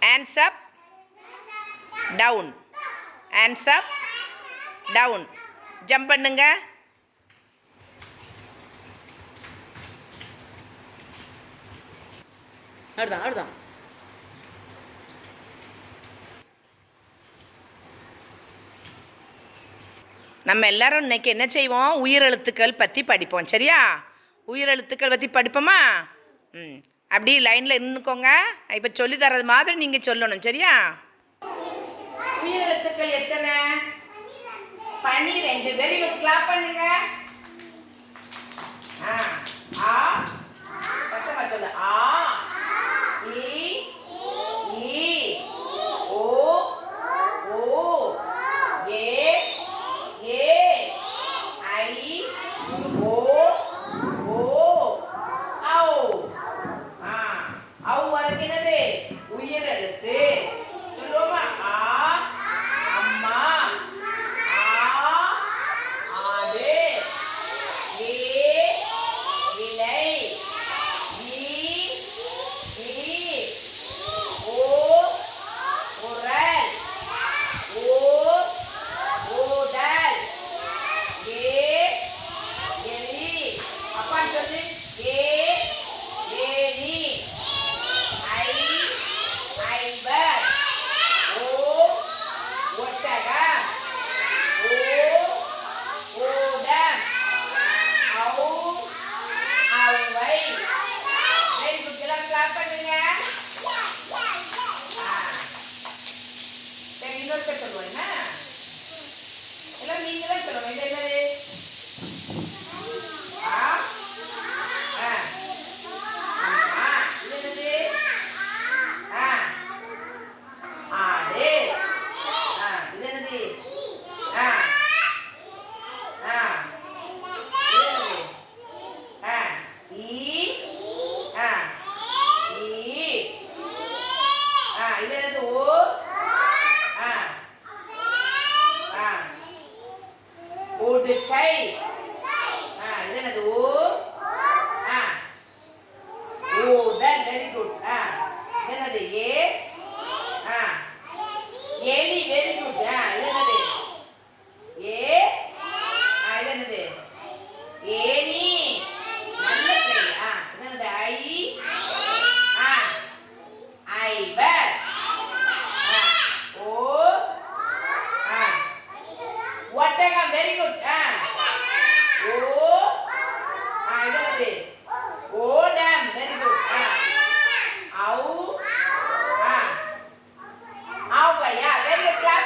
Hands up, down. Hands up, down. Jump பண்ணுங்க. அவ்வளோதான். நம்ம எல்லாரும் இன்னைக்கு என்ன செய்வோம்? உயிரெழுத்துக்கள் பற்றி படிப்போம். சரியா? உயிரெழுத்துக்கள் பற்றி படிப்போமா? அப்படி லைனில் இருந்துக்கோங்க. இப்போ சொல்லி தரது மாதிரி நீங்கள் சொல்லணும். சரியா? உயிரெழுத்துக்கள் எத்தனை? 12. Very good. கிளாப் பண்ணுங்க. ஆ பச்சை சொல்லு. ஆ இ ஓ ஓ ஏ ஏ ஐ ஓ ஓ ஔ. ஔ வரைக்கும் என்னது? உயிரெழுத்து. சொல்லுவோமா? ஆ அம்மா, ஆ ஆடு, ஏ இலை, ஈ ஓ உரல், ஓ ஓடல், ஏ எலி. அப்பா சொல்லு. ஏனி, ஐவர், ஓ ஒட்டகம், ஓடம், ஔ ஔவை. Very good. எல்லாம் கிளாப் பண்ணுங்க. சரி, இன்னொரு பேர் சொல்லுவோம். என்ன எல்லாம் நீங்க தான் சொல்லணும். இது என்னது? ஆ ஆ அம்மா. இது என்னது? ஆ ஆடு. இது என்னது? ஆ ஆ இது என்னது? ஈ ஈ இது என்னது? ஓ உடுக்கை. இது என்னது? ஓ ஊதல். Very good. இது என்னது? எலி. Very good. இது என்னது? இது என்னது? ஏனி. நல்ல பிள்ளை. இது என்னது? ஐவர், ஓ ஒட்டகம். Very good. ஓ இது என்னது? ஓடம். Very good. ஔ ஔவையா. Very good.